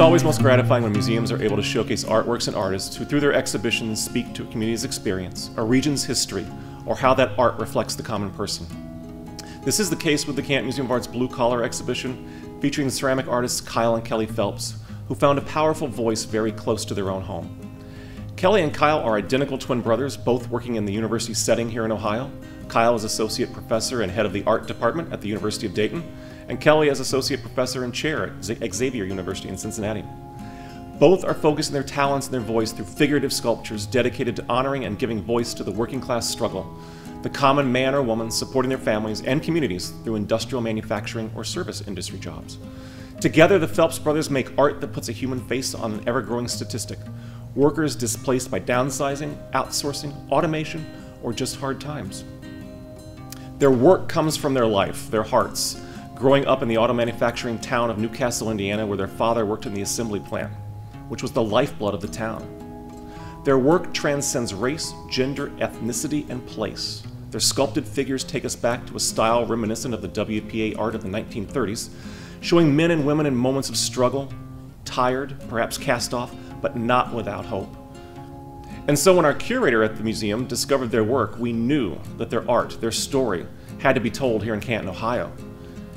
always most gratifying when museums are able to showcase artworks and artists who, through their exhibitions, speak to a community's experience, a region's history, or how that art reflects the common person. This is the case with the Canton Museum of Art's Blue Collar exhibition, featuring the ceramic artists Kyle and Kelly Phelps, who found a powerful voice very close to their own home. Kelly and Kyle are identical twin brothers, both working in the university setting here in Ohio. Kyle is associate professor and head of the art department at the University of Dayton, and Kelly is associate professor and chair at Xavier University in Cincinnati. Both are focusing their talents and their voice through figurative sculptures dedicated to honoring and giving voice to the working class struggle, the common man or woman supporting their families and communities through industrial manufacturing or service industry jobs. Together, the Phelps brothers make art that puts a human face on an ever-growing statistic: workers displaced by downsizing, outsourcing, automation, or just hard times. Their work comes from their life, their hearts, growing up in the auto manufacturing town of Newcastle, Indiana, where their father worked in the assembly plant, which was the lifeblood of the town. Their work transcends race, gender, ethnicity, and place. Their sculpted figures take us back to a style reminiscent of the WPA art of the 1930s, showing men and women in moments of struggle, tired, perhaps cast off, but not without hope. And so when our curator at the museum discovered their work, we knew that their art, their story, had to be told here in Canton, Ohio.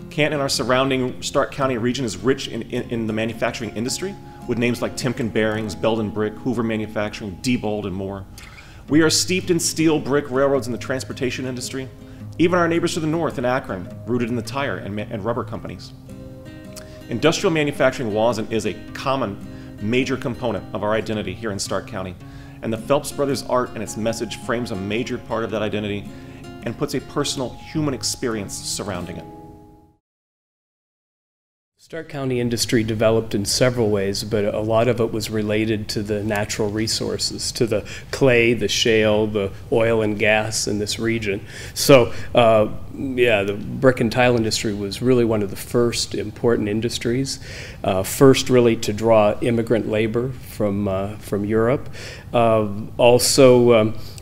Canton and our surrounding Stark County region is rich in the manufacturing industry, with names like Timken Bearings, Belden Brick, Hoover Manufacturing, Diebold, and more. We are steeped in steel, brick, railroads, and the transportation industry. Even our neighbors to the north in Akron, rooted in the tire and rubber companies. Industrial manufacturing was and is a common, major component of our identity here in Stark County, and the Phelps brothers' art and its message frames a major part of that identity and puts a personal human experience surrounding it. Stark County industry developed in several ways, but a lot of it was related to the natural resources, to the clay, the shale, the oil and gas in this region. So, yeah, the brick and tile industry was really one of the first important industries, first really to draw immigrant labor from Europe.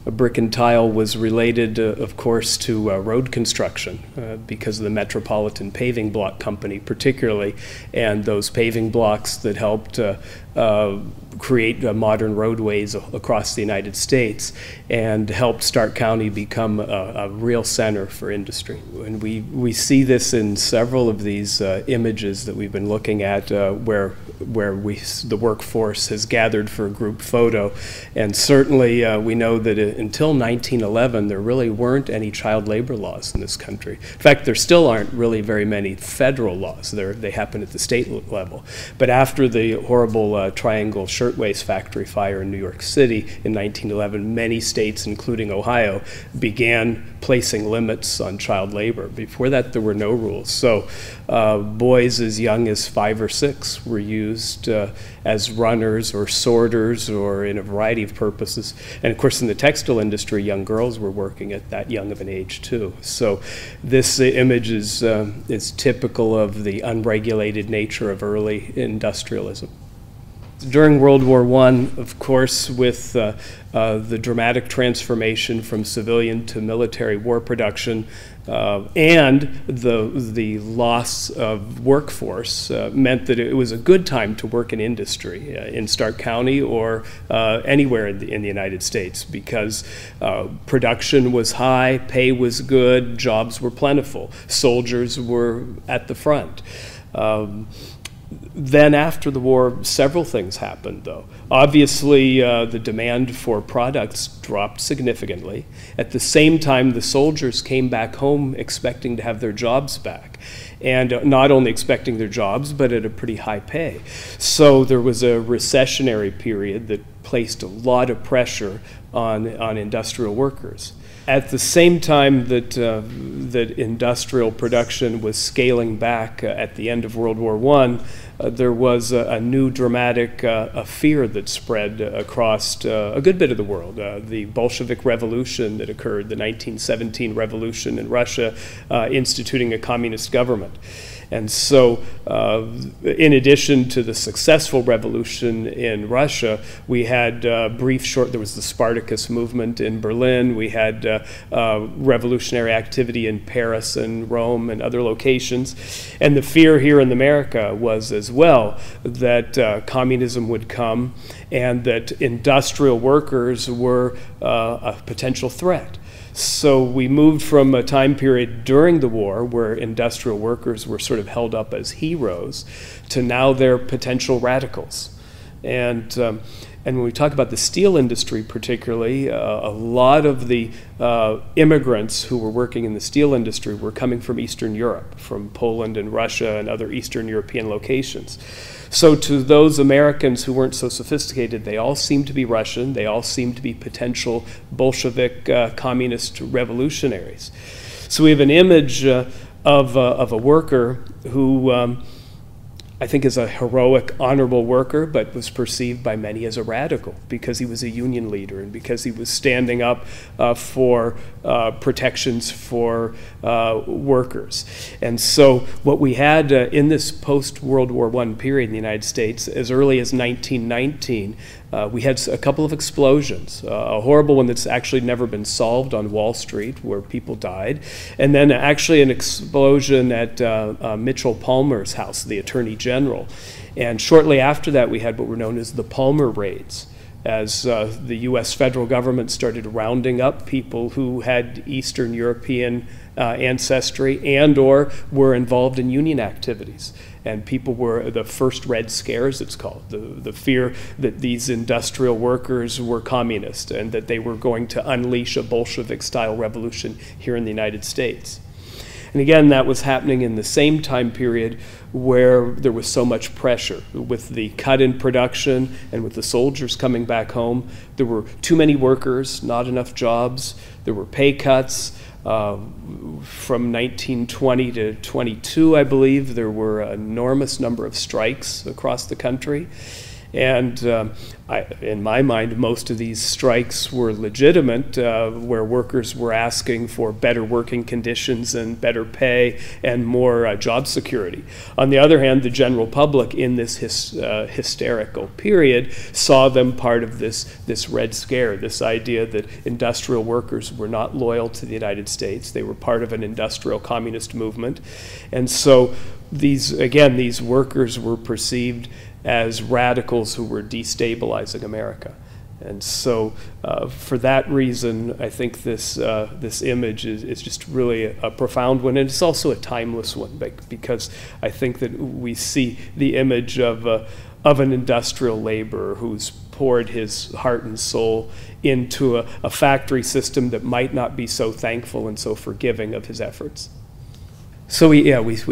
Brick and tile was related, of course, to road construction because of the Metropolitan Paving Block Company particularly, and those paving blocks that helped create modern roadways across the United States and helped Stark County become a real center for industry. And we see this in several of these images that we've been looking at where the workforce has gathered for a group photo. And certainly we know that until 1911 there really weren't any child labor laws in this country. In fact, there still aren't really very many federal laws. They happen at the state level. But after the horrible Triangle Shirtwaist Factory fire in New York City in 1911, many states, including Ohio, began placing limits on child labor. Before that, there were no rules. So boys as young as 5 or 6 were used as runners or sorters or in a variety of purposes. And of course, in the textile industry, young girls were working at that young of an age too. So this image is typical of the unregulated nature of early industrialism. During World War I, of course, with the dramatic transformation from civilian to military war production and the loss of workforce meant that it was a good time to work in industry in Stark County or anywhere in the United States, because production was high, pay was good, jobs were plentiful, soldiers were at the front. Then after the war, several things happened, though. Obviously, the demand for products dropped significantly. At the same time, the soldiers came back home expecting to have their jobs back. And not only expecting their jobs, but at a pretty high pay. So there was a recessionary period that placed a lot of pressure on industrial workers. At the same time that industrial production was scaling back at the end of World War I, there was a new dramatic fear that spread across a good bit of the world. The Bolshevik Revolution that occurred, the 1917 revolution in Russia, instituting a communist government. And so in addition to the successful revolution in Russia, we had there was the Spartacus movement in Berlin, we had revolutionary activity in Paris and Rome and other locations. And the fear here in America was as well that communism would come and that industrial workers were a potential threat. So we moved from a time period during the war where industrial workers were sort of held up as heroes to now they're potential radicals. And when we talk about the steel industry particularly, a lot of the immigrants who were working in the steel industry were coming from Eastern Europe, from Poland and Russia and other Eastern European locations. So to those Americans who weren't so sophisticated, they all seemed to be Russian, they all seemed to be potential Bolshevik communist revolutionaries. So we have an image of a worker who I think is a heroic, honorable worker, but was perceived by many as a radical because he was a union leader and because he was standing up for protections for workers. And so what we had in this post-World War I period in the United States, as early as 1919, we had a couple of explosions, a horrible one that's actually never been solved on Wall Street where people died, and then actually an explosion at Mitchell Palmer's house, the Attorney General. And shortly after that we had what were known as the Palmer raids, as the US federal government started rounding up people who had Eastern European ancestry and or were involved in union activities. And people were, the first Red Scares, it's called, the fear that these industrial workers were communist and that they were going to unleash a Bolshevik-style revolution here in the United States. And again, that was happening in the same time period where there was so much pressure. With the cut in production and with the soldiers coming back home, there were too many workers, not enough jobs, there were pay cuts. From 1920 to 22, I believe, there were an enormous number of strikes across the country. And in my mind, most of these strikes were legitimate, where workers were asking for better working conditions and better pay and more job security. On the other hand, the general public in this hysterical period saw them part of this Red Scare, this idea that industrial workers were not loyal to the United States. They were part of an industrial communist movement. And so these workers were perceived as radicals who were destabilizing America. And so for that reason, I think this image is just really a profound one, and it's also a timeless one, because I think that we see the image of an industrial laborer who's poured his heart and soul into a factory system that might not be so thankful and so forgiving of his efforts. So we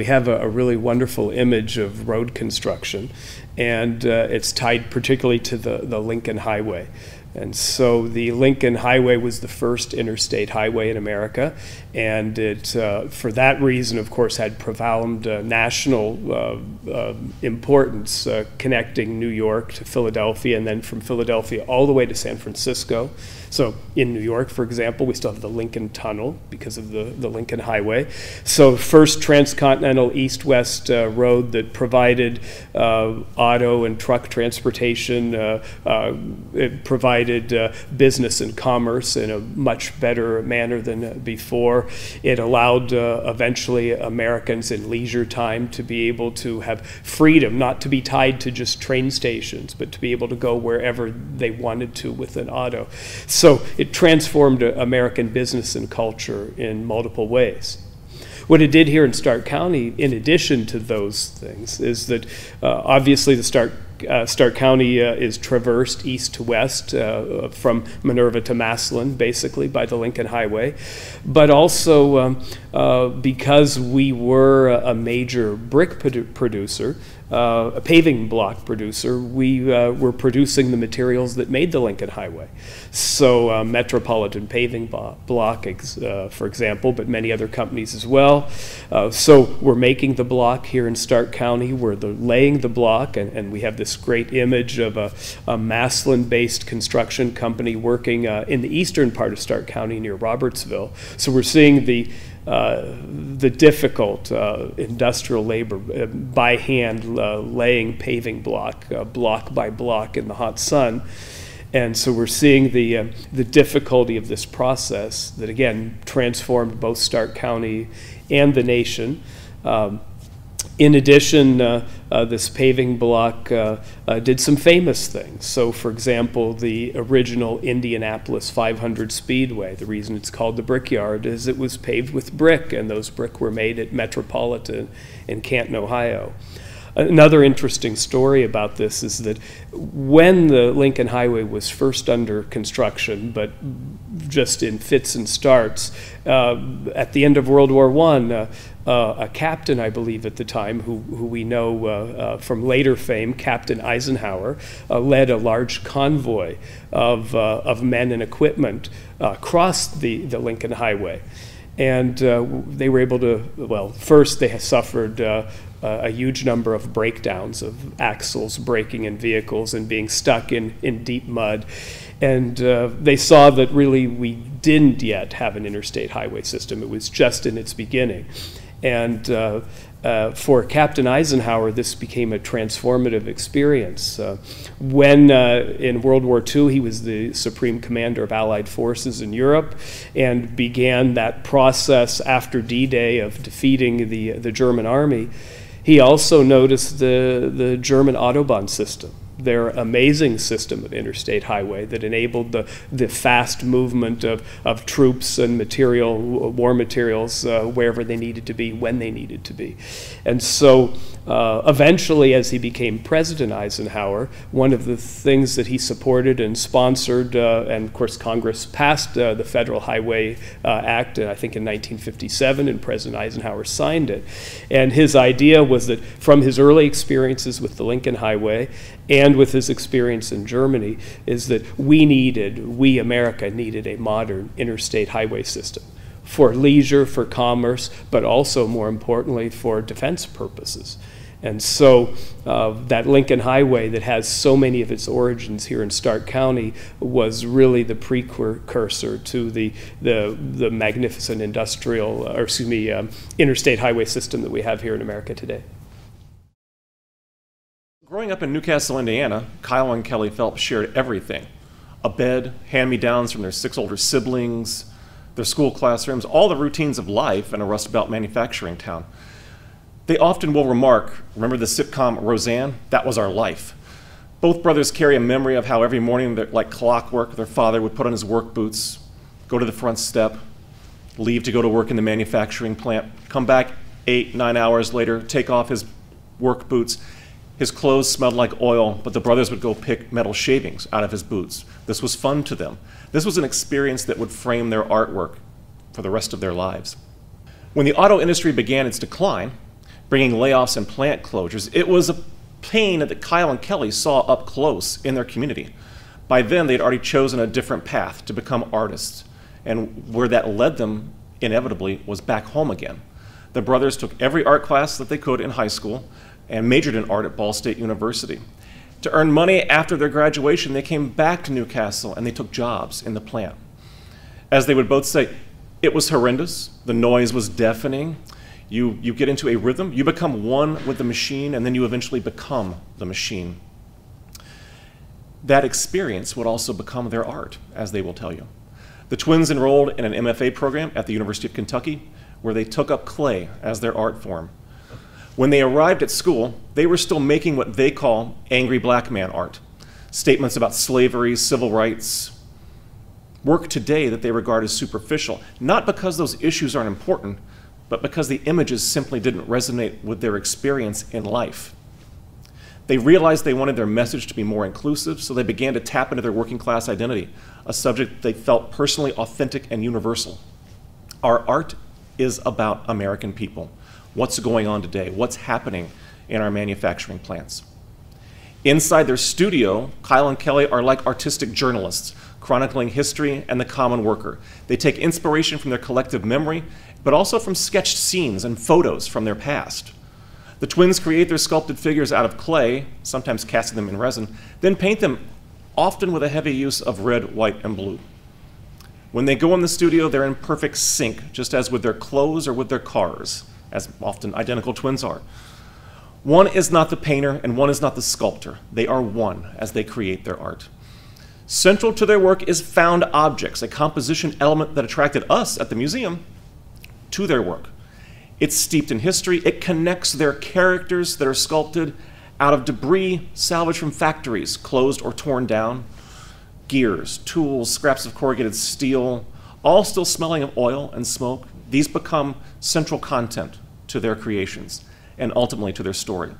have a really wonderful image of road construction, and it's tied particularly to the Lincoln Highway. And so the Lincoln Highway was the first interstate highway in America, and it, for that reason, of course, had profound national importance, connecting New York to Philadelphia, and then from Philadelphia all the way to San Francisco. So in New York, for example, we still have the Lincoln Tunnel because of the Lincoln Highway. So first transcontinental east-west road that provided auto and truck transportation. It provided business and commerce in a much better manner than before. It allowed eventually Americans in leisure time to be able to have freedom, not to be tied to just train stations, but to be able to go wherever they wanted to with an auto. So it transformed American business and culture in multiple ways. What it did here in Stark County, in addition to those things, is that obviously the Stark County is traversed east to west from Minerva to Massillon, basically, by the Lincoln Highway. But also because we were a major brick producer, a paving block producer, we were producing the materials that made the Lincoln Highway. So Metropolitan Paving Block, for example, but many other companies as well. So we're making the block here in Stark County. We're laying the block, and we have this great image of a Massillon-based construction company working in the eastern part of Stark County near Robertsville. So we're seeing the difficult industrial labor by hand, laying paving block by block in the hot sun. And so we're seeing the difficulty of this process that, again, transformed both Stark County and the nation. In addition, this paving block did some famous things. So, for example, the original Indianapolis 500 Speedway, the reason it's called the Brickyard is it was paved with brick, and those brick were made at Metropolitan in Canton, Ohio. Another interesting story about this is that when the Lincoln Highway was first under construction, but just in fits and starts, at the end of World War I, a captain, I believe at the time, who we know from later fame, Captain Eisenhower, led a large convoy of men and equipment across the Lincoln Highway. And they were able to, well, first they suffered a huge number of breakdowns of axles breaking in vehicles and being stuck in deep mud. And they saw that really we didn't yet have an interstate highway system. It was just in its beginning. And for Captain Eisenhower, this became a transformative experience. When in World War II, he was the Supreme Commander of Allied forces in Europe and began that process after D-Day of defeating the German army. He also noticed the German Autobahn system, their amazing system of interstate highway that enabled the fast movement of troops and war materials wherever they needed to be, when they needed to be. And so eventually, as he became President Eisenhower, one of the things that he supported and sponsored, and of course Congress passed the Federal Highway Act, I think in 1957, and President Eisenhower signed it. And his idea was that from his early experiences with the Lincoln Highway and with his experience in Germany, is that we, America, needed a modern interstate highway system for leisure, for commerce, but also, more importantly, for defense purposes. And so that Lincoln Highway that has so many of its origins here in Stark County was really the precursor to the magnificent interstate highway system that we have here in America today. Growing up in Newcastle, Indiana, Kyle and Kelly Phelps shared everything. A bed, hand-me-downs from their 6 older siblings, their school classrooms, all the routines of life in a Rust Belt manufacturing town. They often will remark, remember the sitcom Roseanne? That was our life. Both brothers carry a memory of how every morning, like clockwork, their father would put on his work boots, go to the front step, leave to go to work in the manufacturing plant, come back 8, 9 hours later, take off his work boots. His clothes smelled like oil, but the brothers would go pick metal shavings out of his boots. This was fun to them. This was an experience that would frame their artwork for the rest of their lives. When the auto industry began its decline, bringing layoffs and plant closures, it was a pain that Kyle and Kelly saw up close in their community. By then, they'd already chosen a different path to become artists, and where that led them, inevitably, was back home again. The brothers took every art class that they could in high school and majored in art at Ball State University. To earn money after their graduation, they came back to Newcastle and they took jobs in the plant. As they would both say, it was horrendous, the noise was deafening. You get into a rhythm, you become one with the machine, and then you eventually become the machine. That experience would also become their art, as they will tell you. The twins enrolled in an MFA program at the University of Kentucky, where they took up clay as their art form. When they arrived at school, they were still making what they call angry black man art. Statements about slavery, civil rights, work today that they regard as superficial, not because those issues aren't important, but because the images simply didn't resonate with their experience in life. They realized they wanted their message to be more inclusive, so they began to tap into their working class identity, a subject they felt personally authentic and universal. Our art is about American people. What's going on today? What's happening in our manufacturing plants? Inside their studio, Kyle and Kelly are like artistic journalists, chronicling history and the common worker. They take inspiration from their collective memory, but also from sketched scenes and photos from their past. The twins create their sculpted figures out of clay, sometimes casting them in resin, then paint them, often with a heavy use of red, white, and blue. When they go in the studio, they're in perfect sync, just as with their clothes or with their cars, as often identical twins are. One is not the painter and one is not the sculptor. They are one as they create their art. Central to their work is found objects, a composition element that attracted us at the museum to their work. It's steeped in history. It connects their characters that are sculpted out of debris salvaged from factories, closed or torn down. Gears, tools, scraps of corrugated steel, all still smelling of oil and smoke. These become central content to their creations and ultimately to their story.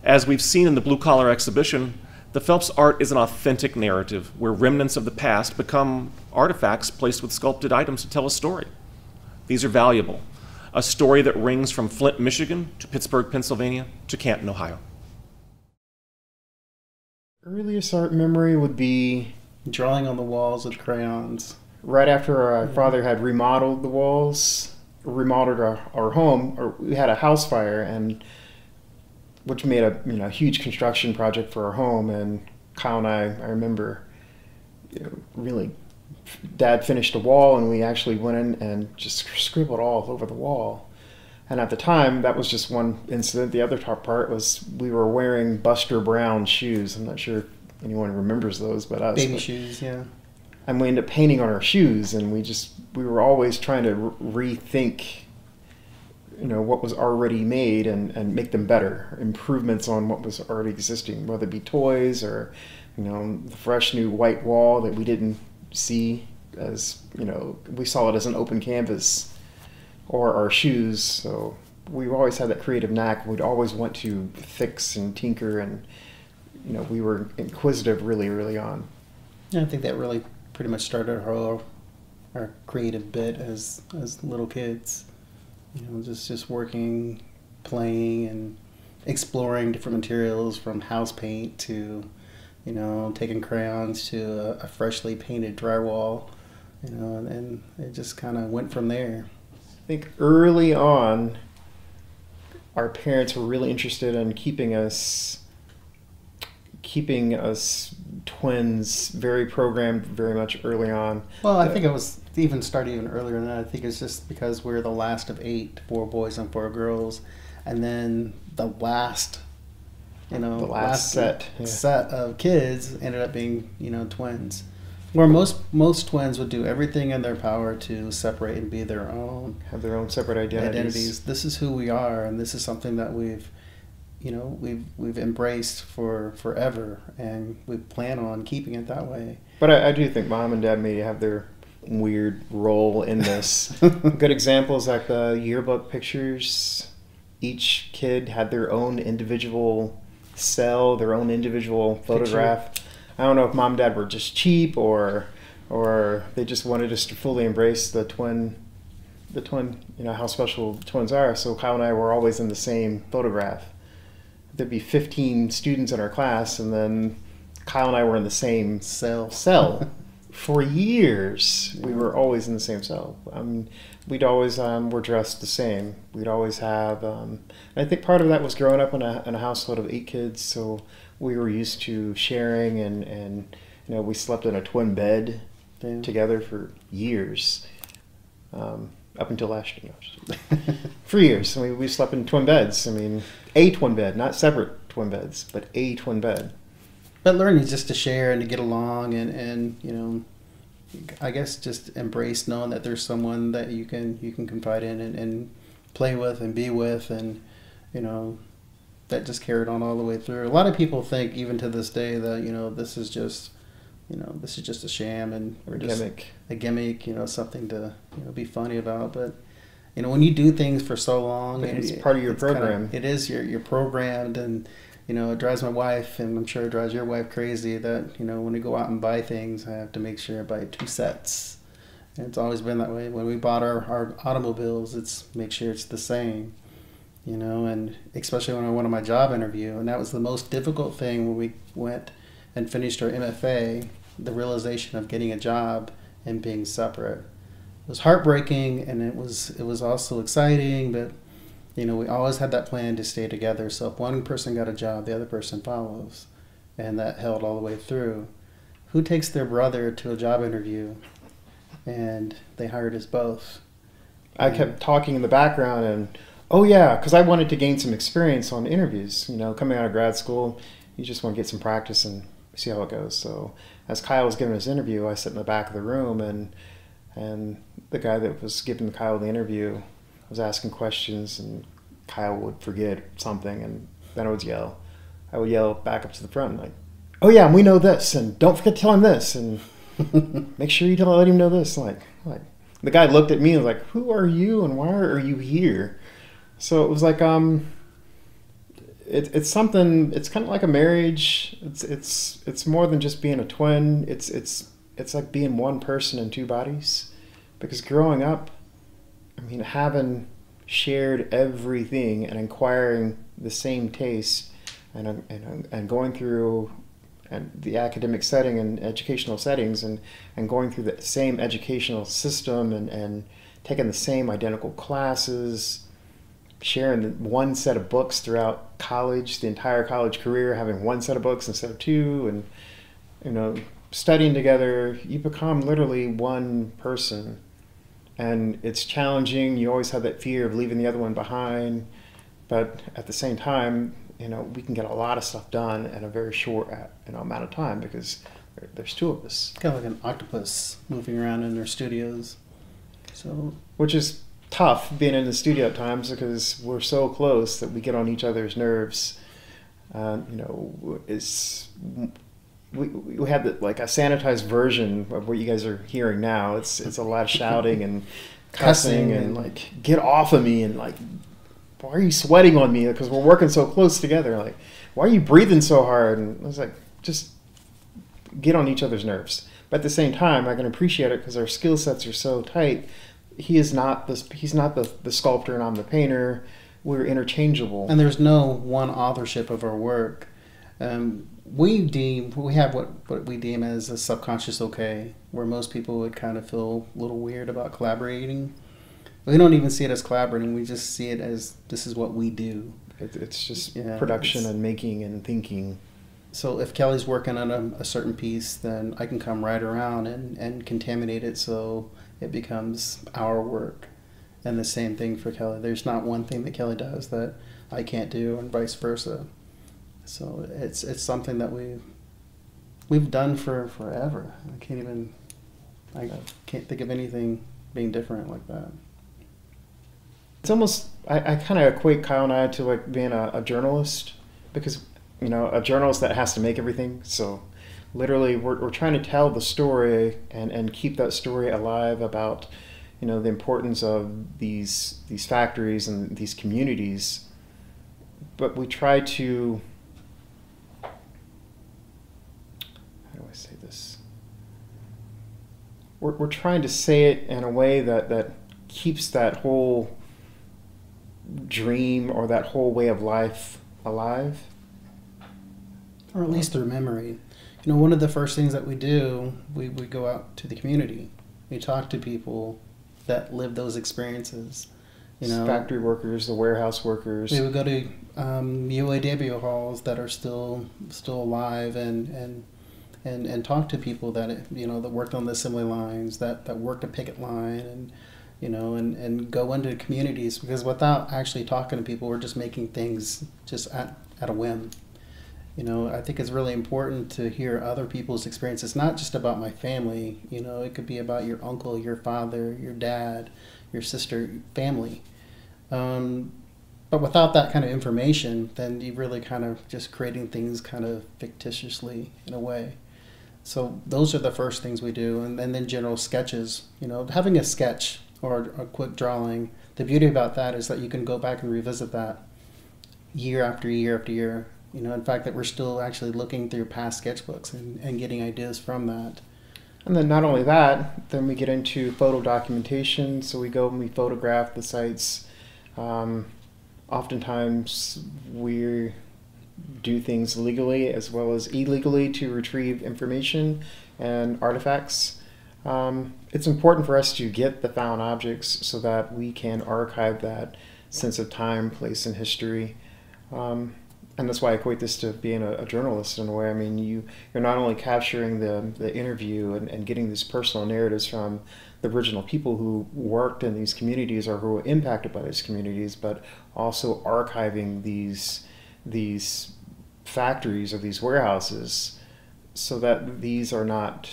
As we've seen in the Blue Collar exhibition, the Phelps art is an authentic narrative where remnants of the past become artifacts placed with sculpted items to tell a story. These are valuable. A story that rings from Flint, Michigan to Pittsburgh, Pennsylvania to Canton, Ohio. Earliest art memory would be drawing on the walls with crayons. Right after our father had remodeled the walls, remodeled our home, or we had a house fire, and which made a huge construction project for our home. And Kyle and I remember, really, Dad finished a wall, and we actually went in and just scribbled all over the wall. And at the time, that was just one incident. The other top part was we were wearing Buster Brown shoes. I'm not sure if anyone remembers those, but us. Baby shoes, yeah. And we ended up painting on our shoes, and we were always trying to rethink, what was already made and make them better, improvements on what was already existing, whether it be toys or, the fresh new white wall that we didn't see as, we saw it as an open canvas, or our shoes. So we've always had that creative knack. We'd always want to fix and tinker, and we were inquisitive really early on. Yeah, I think that really pretty much started our creative bit as little kids. Just working, playing, and exploring different materials, from house paint to taking crayons to a freshly painted drywall, and it just kind of went from there. I think early on, our parents were really interested in keeping us twins very programmed very much early on. Well, I think it was started even earlier than that. I think it's just because we're the last of 8, 4 boys and 4 girls, and then the last, set of kids ended up being twins. Where most twins would do everything in their power to separate and be their own, have their own separate identities. This is who we are, and this is something that we've embraced for forever, and we plan on keeping it that way. But I do think Mom and Dad may have their weird role in this. Good examples like the yearbook pictures. Each kid had their own individual cell, their own individual photograph. Picture. I don't know if Mom and Dad were just cheap or they just wanted us to fully embrace the twin, how special twins are. So Kyle and I were always in the same photograph. There'd be 15 students in our class, and then Kyle and I were in the same cell. For years. We were always in the same cell. We'd always were dressed the same. We'd always have. I think part of that was growing up in a household of 8 kids, so we were used to sharing, and we slept in a twin bed together for years, up until last year. For years, we slept in twin beds. A twin bed, not separate twin beds, but a twin bed. But learning just to share and to get along, and I guess just embrace knowing that there's someone that you can confide in and play with and be with, and that just carried on all the way through. A lot of people think, even to this day, that this is just a sham or just a gimmick, something to be funny about. But when you do things for so long, it's part of your program. You're programmed, and it drives my wife, and I'm sure it drives your wife crazy, that when we go out and buy things, I have to make sure I buy 2 sets. And it's always been that way. When we bought our automobiles, it's make sure it's the same. And especially when I went on my job interview, and that was the most difficult thing when we went and finished our MFA, the realization of getting a job and being separate. It was heartbreaking, and it was also exciting, but we always had that plan to stay together. So if one person got a job, the other person follows, and that held all the way through. Who takes their brother to a job interview and they hired us both. I kept talking in the background and, oh yeah, because I wanted to gain some experience on interviews. You know, coming out of grad school, you just want to get some practice and see how it goes. So as Kyle was giving his interview, I sat in the back of the room, and the guy that was giving Kyle the interview was asking questions, and Kyle would forget something, and then I would yell. I would yell back up to the front, like, oh yeah, and we know this, and don't forget to tell him this, and make sure you let him know this. Like the guy looked at me and was like, who are you and why are you here? So it was like, it's something, it's kind of like a marriage. It's more than just being a twin. It's like being one person in two bodies. Because growing up, I mean, having shared everything and acquiring the same taste and going through and the academic setting and educational settings and going through the same educational system and taking the same identical classes, sharing one set of books throughout college, the entire college career, having one set of books instead of two, and, you know, studying together, you become literally one person. And it's challenging. You always have that fear of leaving the other one behind. But at the same time, you know, we can get a lot of stuff done in a very short amount of time because there's two of us. Kind of like an octopus moving around in their studios. So, which is tough being in the studio at times because we're so close that we get on each other's nerves. You know, we have like a sanitized version of what you guys are hearing now. It's a lot of shouting and cussing and like, get off of me, and like, why are you sweating on me? Because we're working so close together. Like, why are you breathing so hard? And I was like, just get on each other's nerves. But at the same time, I can appreciate it because our skill sets are so tight. He's not the sculptor and I'm the painter. We're interchangeable. And there's no one authorship of our work. We have what we deem as a subconscious okay, where most people would kind of feel a little weird about collaborating. We don't even see it as collaborating. We just see it as this is what we do. It's just production and making and thinking. So if Kelly's working on a certain piece, then I can come right around and contaminate it so it becomes our work. And the same thing for Kelly. There's not one thing that Kelly does that I can't do, and vice versa. So it's something that we've done for forever. I can't think of anything being different like that. It's almost, I kind of equate Kyle and I to like being a journalist, because, you know, a journalist that has to make everything. So literally we're trying to tell the story and keep that story alive about, you know, the importance of these factories and these communities. But we try to, how do I say this? We're trying to say it in a way that keeps that whole dream or that whole way of life alive. Or at least through memory. You know, one of the first things that we do, we go out to the community. We talk to people that live those experiences. You know, factory workers, the warehouse workers. We would go to UAW halls that are still alive and talk to people that, you know, that worked on the assembly lines, that worked a picket line, and, you know, and go into communities, because without actually talking to people, we're just making things just at a whim. You know, I think it's really important to hear other people's experiences, not just about my family. You know, it could be about your uncle, your father, your dad, your sister, family. But without that kind of information, then you really kind of just creating things kind of fictitiously in a way. So those are the first things we do. And then general sketches, you know, having a sketch or a quick drawing, the beauty about that is that you can go back and revisit that year after year after year. You know, in fact, that we're still actually looking through past sketchbooks and getting ideas from that. And then not only that, then we get into photo documentation. So we go and we photograph the sites. Oftentimes we do things legally as well as illegally to retrieve information and artifacts. It's important for us to get the found objects so that we can archive that sense of time, place, and history. and that's why I equate this to being a journalist in a way. I mean, you're not only capturing the interview and getting these personal narratives from the original people who worked in these communities or who were impacted by these communities, but also archiving these factories or these warehouses so that these are not,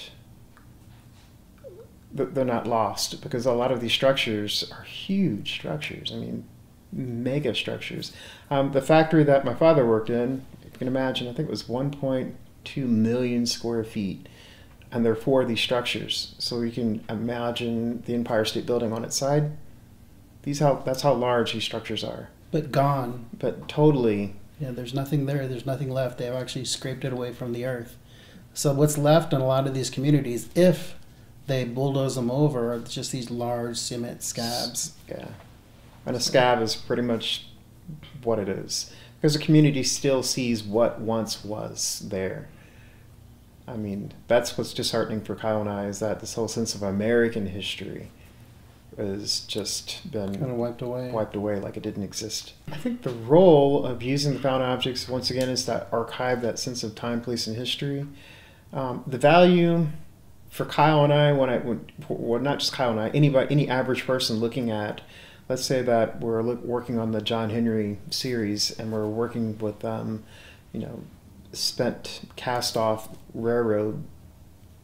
they're not lost, because a lot of these structures are huge structures. I mean, mega structures. The factory that my father worked in, if you can imagine, I think it was 1.2 million square feet, and there are 4 of these structures. So you can imagine the Empire State Building on its side. That's how large these structures are. But gone. But totally. Yeah, there's nothing there. There's nothing left. They've actually scraped it away from the earth. So what's left in a lot of these communities, if they bulldoze them over, are just these large cement scabs. Yeah. And a scab is pretty much what it is, because the community still sees what once was there. I mean, that's what's disheartening for Kyle and I, is that this whole sense of American history has just been kind of wiped away like it didn't exist. I think the role of using the found objects, once again, is to archive that sense of time, place, and history. The value for Kyle and I, well, not just Kyle and I, any average person looking at, let's say that we're working on the John Henry series, and we're working with, spent cast-off railroad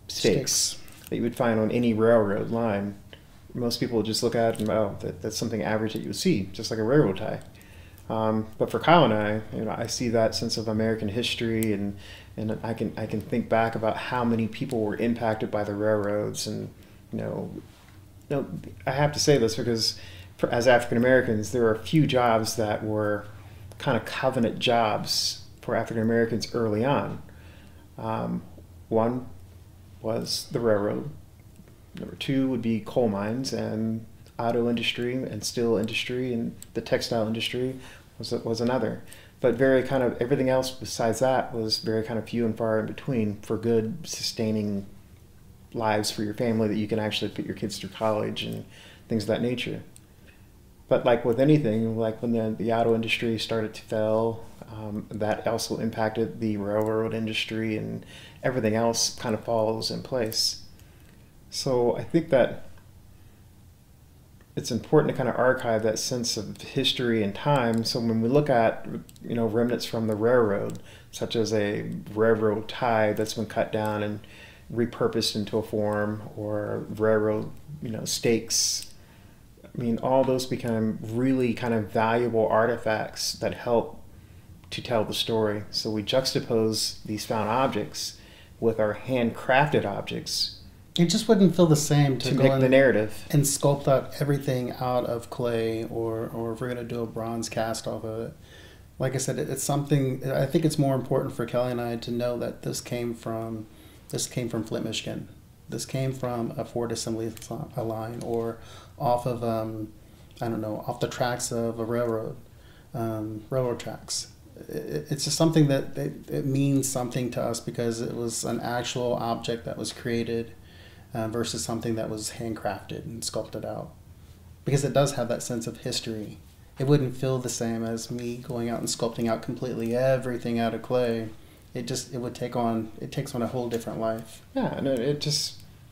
stakes that you would find on any railroad line. Most people would just look at it and, that's something average that you would see, just like a railroad tie. But for Kyle and I, I see that sense of American history, and I can think back about how many people were impacted by the railroads, and I have to say this because as African Americans, there are a few jobs that were kind of covenant jobs for African Americans early on. One was the railroad. Number 2 would be coal mines and auto industry and steel industry, and the textile industry was another. But very kind of everything else besides that was very kind of few and far in between for good, sustaining lives for your family that you can actually put your kids through college and things of that nature. But like with anything, like when the auto industry started to fail, that also impacted the railroad industry, and everything else kind of follows in place. So I think that it's important to kind of archive that sense of history and time. So when we look at, remnants from the railroad, such as a railroad tie that's been cut down and repurposed into a form, or railroad, stakes, I mean, all those become really kind of valuable artifacts that help to tell the story. So we juxtapose these found objects with our handcrafted objects. It just wouldn't feel the same to go make the narrative and sculpt out everything out of clay, or if we're going to do a bronze cast off of it. Like I said, it's something. I think it's more important for Kelly and I to know that this came from Flint, Michigan. This came from a Ford assembly line, or off of off the tracks of a railroad tracks. It's just something that it means something to us because it was an actual object that was created. Versus something that was handcrafted and sculpted out, because it does have that sense of history. It wouldn't feel the same as me going out and sculpting out completely everything out of clay. It takes on a whole different life. Yeah, no,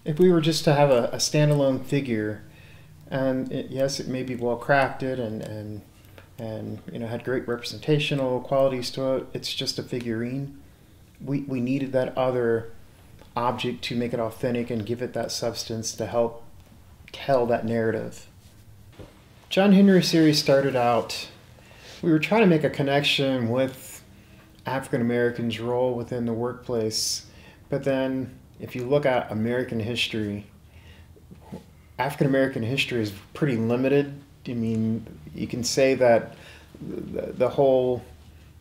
if we were just to have a standalone figure, and it may be well crafted and had great representational qualities to it. It's just a figurine. We needed that other object to make it authentic and give it that substance to help tell that narrative. John Henry series started out, we were trying to make a connection with African Americans' role within the workplace, but then if you look at American history, African American history is pretty limited. I mean, you can say that the whole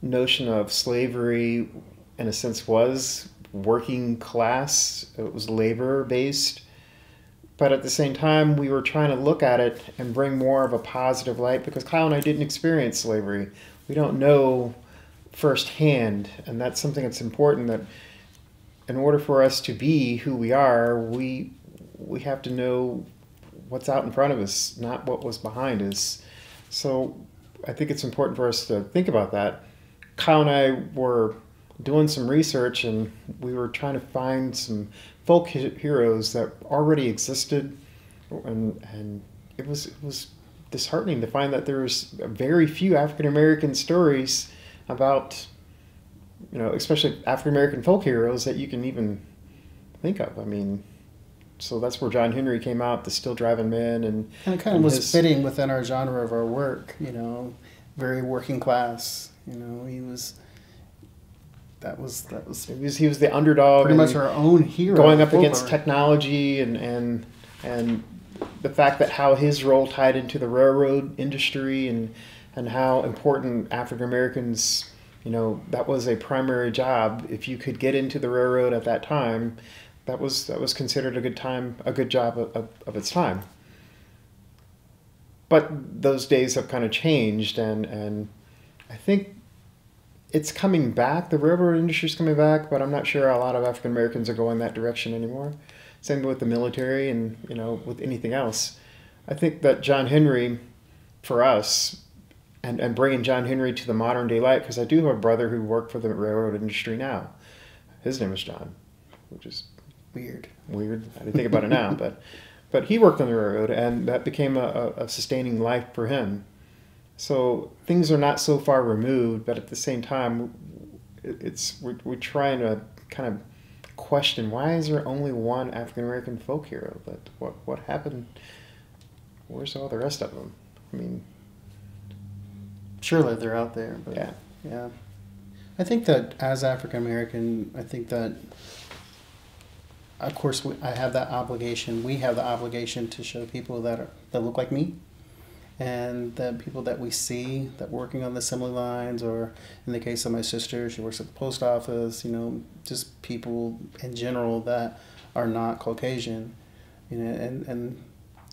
notion of slavery in a sense was working class, it was labor based, but at the same time we were trying to look at it and bring more of a positive light, because Kyle and I didn't experience slavery. We don't know firsthand, and that's something that's important, that in order for us to be who we are, we have to know what's out in front of us, not what was behind us. So I think it's important for us to think about that Kyle and I were doing some research, and we were trying to find some folk heroes that already existed, and it was disheartening to find that there was very few African American stories about, especially African American folk heroes that you can even think of. I mean, so that's where John Henry came out, the Still Driving Men, and it kind of was fitting within our genre of our work. Very working class. He was. That was. He was the underdog. Pretty much our own hero. Going up against technology and the fact that how his role tied into the railroad industry and how important African Americans, that was a primary job. If you could get into the railroad at that time, that was considered a good job of its time. But those days have kind of changed, and I think it's coming back. The railroad industry is coming back, but I'm not sure a lot of African Americans are going that direction anymore. Same with the military and, with anything else. I think that John Henry, for us, and bringing John Henry to the modern day light, because I do have a brother who worked for the railroad industry now. His name is John, which is weird. I didn't think about it now, but he worked on the railroad, and that became a sustaining life for him. So things are not so far removed, but at the same time, we're trying to kind of question, why is there only one African American folk hero? But what happened? Where's all the rest of them? I mean, surely they're out there. But yeah. I think that as African American, of course, I have that obligation. We have the obligation to show people that look like me, and the people that we see that working on the assembly lines, or in the case of my sister, she works at the post office, just people in general that are not Caucasian, and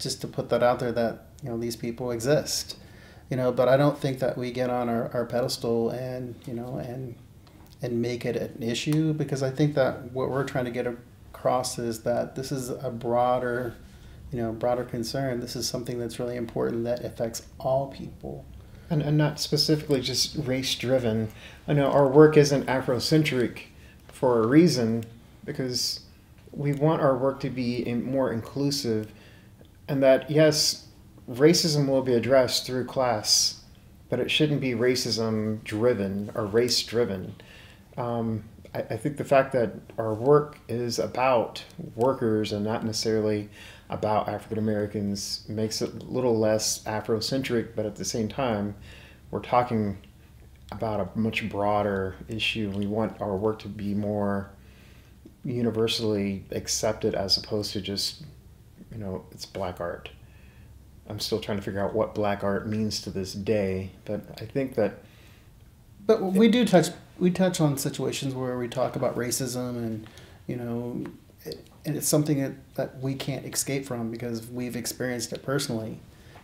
just to put that out there that, these people exist, but I don't think that we get on our pedestal and make it an issue, because I think that what we're trying to get across is that this is a broader concern. This is something that's really important that affects all people. And not specifically just race-driven. I know our work isn't Afrocentric for a reason, because we want our work to be more inclusive, and that, yes, racism will be addressed through class, but it shouldn't be racism-driven or race-driven. I think the fact that our work is about workers and not necessarily about African Americans makes it a little less Afrocentric, but at the same time, we're talking about a much broader issue. We want our work to be more universally accepted, as opposed to just, it's black art. I'm still trying to figure out what black art means to this day, but I think that... But we touch on situations where we talk about racism, and, and it's something that we can't escape from because we've experienced it personally,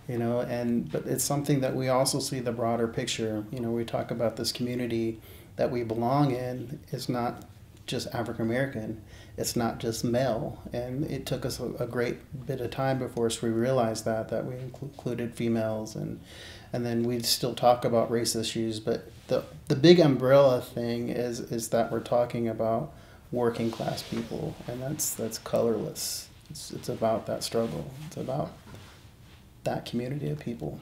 but it's something that we also see the broader picture. We talk about this community that we belong in is not just African American, it's not just male, and it took us a great bit of time before we realized that we included females, and then we'd still talk about race issues, but the big umbrella thing is that we're talking about working class people, and that's colorless. It's about that struggle. It's about that community of people.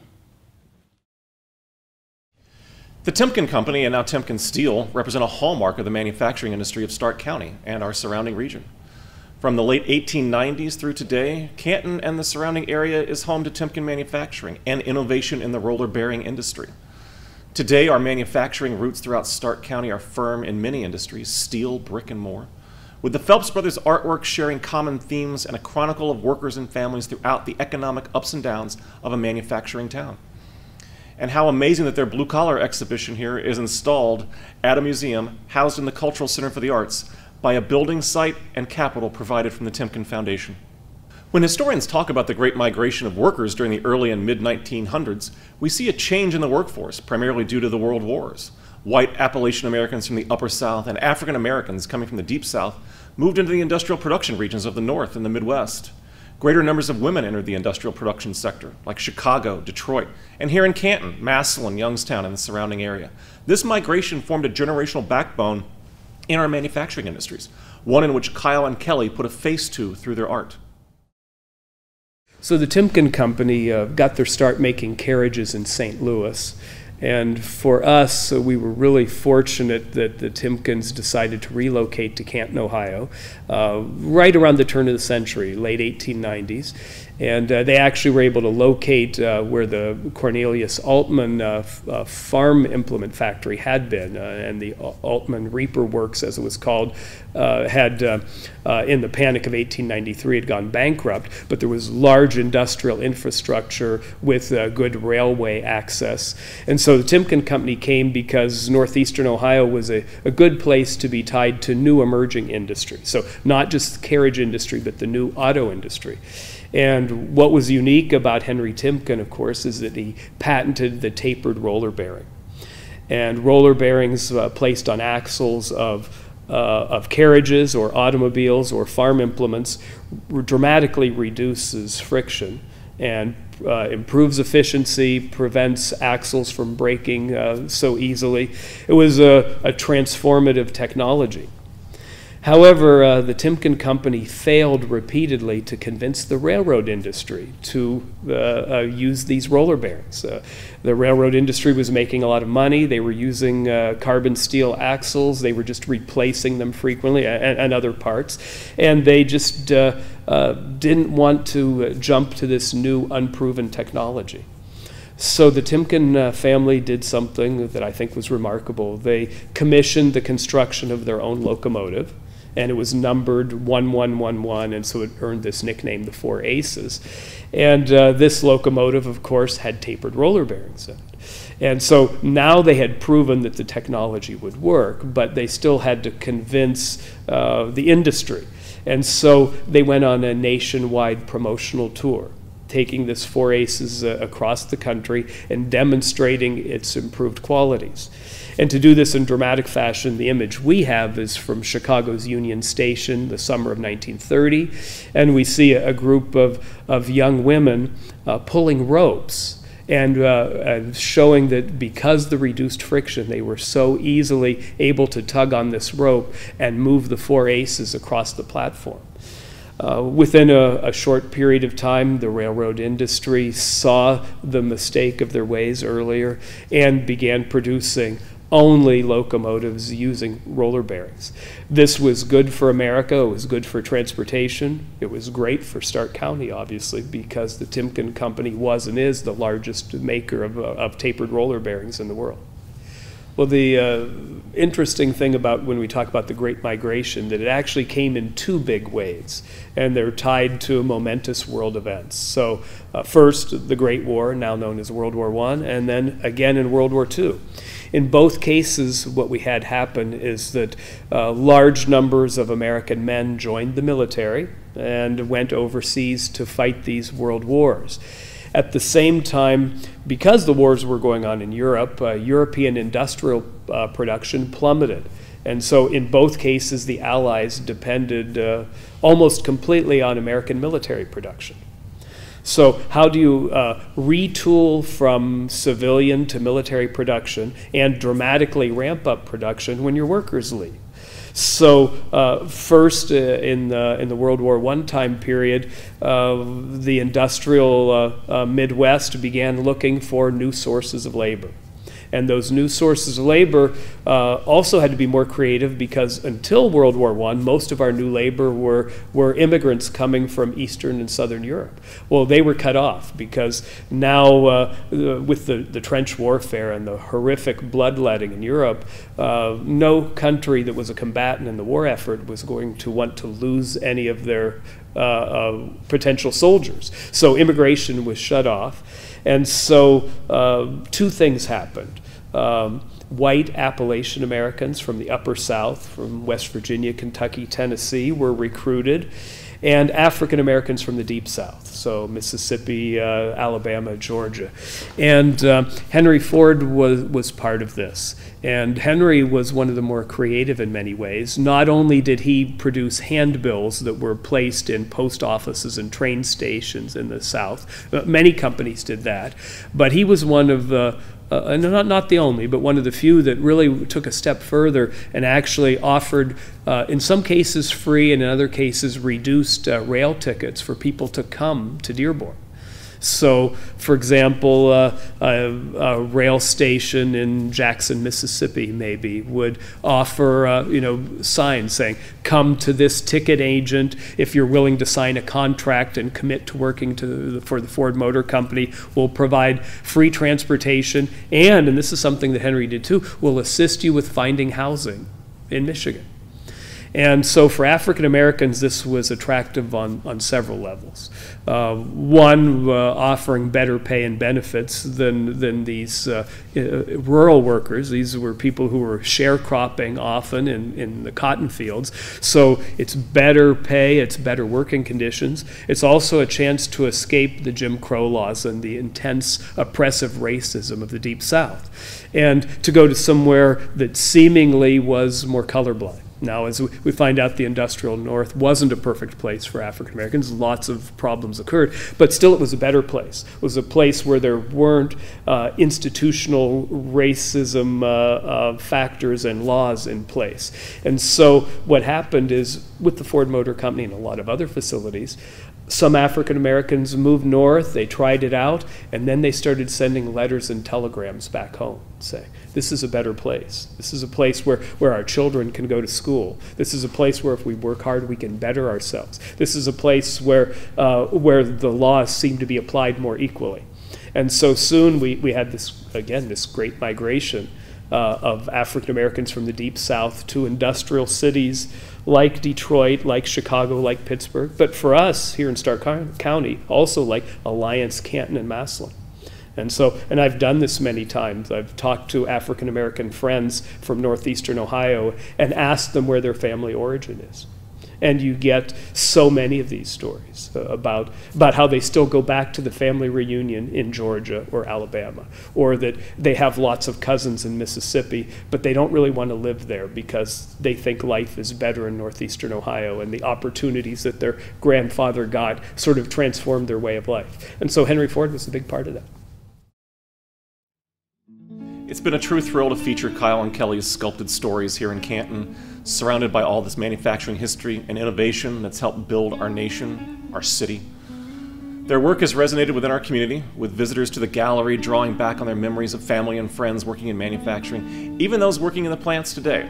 The Timken Company, and now Timken Steel, represent a hallmark of the manufacturing industry of Stark County and our surrounding region. From the late 1890s through today, Canton and the surrounding area is home to Timken manufacturing and innovation in the roller bearing industry. Today, our manufacturing roots throughout Stark County are firm in many industries, steel, brick, and more, with the Phelps brothers' artwork sharing common themes and a chronicle of workers and families throughout the economic ups and downs of a manufacturing town. And how amazing that their blue-collar exhibition here is installed at a museum housed in the Cultural Center for the Arts by a building site and capital provided from the Timken Foundation. When historians talk about the great migration of workers during the early and mid-1900s, we see a change in the workforce, primarily due to the World Wars. White Appalachian Americans from the Upper South and African Americans coming from the Deep South moved into the industrial production regions of the North and the Midwest. Greater numbers of women entered the industrial production sector, like Chicago, Detroit, and here in Canton, Massillon, Youngstown, and the surrounding area. This migration formed a generational backbone in our manufacturing industries, one in which Kyle and Kelly put a face to through their art. So the Timken Company got their start making carriages in St. Louis. And for us, we were really fortunate that the Timkens decided to relocate to Canton, Ohio, right around the turn of the century, late 1890s. And they actually were able to locate where the Cornelius Altman farm implement factory had been, and the Altman Reaper Works, as it was called, had, in the panic of 1893, had gone bankrupt, but there was large industrial infrastructure with good railway access. And so the Timken Company came because northeastern Ohio was a good place to be tied to new emerging industry. So not just the carriage industry, but the new auto industry. And what was unique about Henry Timken, of course, is that he patented the tapered roller bearing. And roller bearings placed on axles of carriages or automobiles or farm implements dramatically reduces friction and improves efficiency, prevents axles from breaking so easily. It was a transformative technology. However, the Timken Company failed repeatedly to convince the railroad industry to use these roller bearings. The railroad industry was making a lot of money. They were using carbon steel axles. They were just replacing them frequently and other parts. And they just didn't want to jump to this new unproven technology. So the Timken family did something that I think was remarkable. They commissioned the construction of their own locomotive, and it was numbered 1111, and so it earned this nickname, the Four Aces. And this locomotive, of course, had tapered roller bearings in it. And so now they had proven that the technology would work, but they still had to convince the industry. And so they went on a nationwide promotional tour, taking this Four Aces across the country and demonstrating its improved qualities. And to do this in dramatic fashion, the image we have is from Chicago's Union Station, the summer of 1930. And we see a group of young women pulling ropes and showing that because the reduced friction, they were so easily able to tug on this rope and move the Four Aces across the platform. Within a short period of time, the railroad industry saw the mistake of their ways earlier and began producing only locomotives using roller bearings. This was good for America. It was good for transportation. It was great for Stark County, obviously, because the Timken Company was and is the largest maker of tapered roller bearings in the world. Well, the interesting thing about when we talk about the Great Migration, that it actually came in two big waves, and they're tied to momentous world events. So first, the Great War, now known as World War I, and then again in World War II. In both cases, what we had happen is that large numbers of American men joined the military and went overseas to fight these world wars. At the same time, because the wars were going on in Europe, European industrial production plummeted. And so in both cases, the Allies depended almost completely on American military production. So how do you retool from civilian to military production and dramatically ramp up production when your workers leave? So first, in the World War I time period, the industrial Midwest began looking for new sources of labor. And those new sources of labor also had to be more creative, because until World War I, most of our new labor were immigrants coming from Eastern and Southern Europe. Well, they were cut off, because now with the trench warfare and the horrific bloodletting in Europe, no country that was a combatant in the war effort was going to want to lose any of their potential soldiers. So immigration was shut off. And so two things happened. White Appalachian Americans from the Upper South, from West Virginia, Kentucky, Tennessee, were recruited. and African Americans from the Deep South, so Mississippi, Alabama, Georgia. And Henry Ford was part of this. And Henry was one of the more creative in many ways. Not only did he produce handbills that were placed in post offices and train stations in the South, many companies did that, but he was one of the not the only, but one of the few that really took a step further and actually offered, in some cases free and in other cases reduced rail tickets for people to come to Dearborn. So, for example, a rail station in Jackson, Mississippi, maybe, would offer, signs saying, "Come to this ticket agent if you're willing to sign a contract and commit to working for the Ford Motor Company. We'll provide free transportation, and this is something that Henry did too, we'll assist you with finding housing in Michigan." And so for African Americans, this was attractive on several levels. One, offering better pay and benefits than these rural workers. These were people who were sharecropping often in the cotton fields. So it's better pay, it's better working conditions. It's also a chance to escape the Jim Crow laws and the intense oppressive racism of the Deep South, and to go to somewhere that seemingly was more colorblind. Now, as we find out, the industrial North wasn't a perfect place for African Americans. Lots of problems occurred, but still it was a better place. It was a place where there weren't institutional racism factors and laws in place. And so what happened is, with the Ford Motor Company and a lot of other facilities, some African Americans moved north, they tried it out, and then they started sending letters and telegrams back home saying, "This is a better place. This is a place where our children can go to school. This is a place where if we work hard, we can better ourselves. This is a place where the laws seem to be applied more equally." And so soon we had this great migration of African Americans from the Deep South to industrial cities like Detroit, like Chicago, like Pittsburgh, but for us here in Stark County, also like Alliance, Canton, and Massillon. And I've done this many times. I've talked to African American friends from northeastern Ohio and asked them where their family origin is. And you get so many of these stories about how they still go back to the family reunion in Georgia or Alabama, or that they have lots of cousins in Mississippi, but they don't really want to live there because they think life is better in northeastern Ohio, and the opportunities that their grandfather got sort of transformed their way of life. And so Henry Ford was a big part of that. It's been a true thrill to feature Kyle and Kelly's sculpted stories here in Canton, surrounded by all this manufacturing history and innovation that's helped build our nation, our city. Their work has resonated within our community, with visitors to the gallery drawing back on their memories of family and friends working in manufacturing, even those working in the plants today.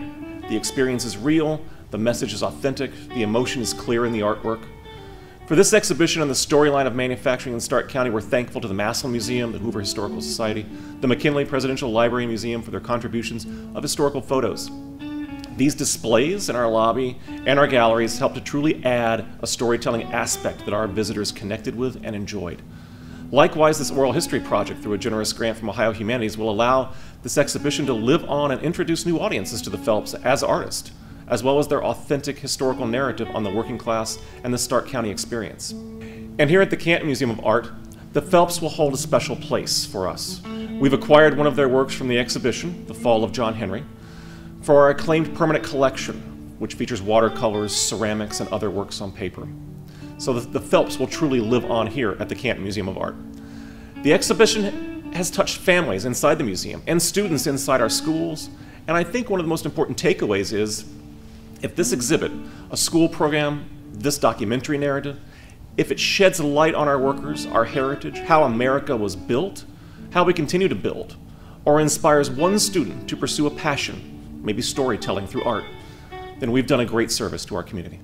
The experience is real, the message is authentic, the emotion is clear in the artwork. For this exhibition on the storyline of manufacturing in Stark County, we're thankful to the Massillon Museum, the Hoover Historical Society, the McKinley Presidential Library Museum for their contributions of historical photos. These displays in our lobby and our galleries help to truly add a storytelling aspect that our visitors connected with and enjoyed. Likewise, this oral history project, through a generous grant from Ohio Humanities, will allow this exhibition to live on and introduce new audiences to the Phelps as artists, as well as their authentic historical narrative on the working class and the Stark County experience. And here at the Canton Museum of Art, the Phelps will hold a special place for us. We've acquired one of their works from the exhibition, The Fall of John Henry, for our acclaimed permanent collection, which features watercolors, ceramics, and other works on paper. So the Phelps will truly live on here at the Canton Museum of Art. The exhibition has touched families inside the museum and students inside our schools, and I think one of the most important takeaways is, if this exhibit, a school program, this documentary narrative, if it sheds light on our workers, our heritage, how America was built, how we continue to build, or inspires one student to pursue a passion, maybe storytelling through art, then we've done a great service to our community.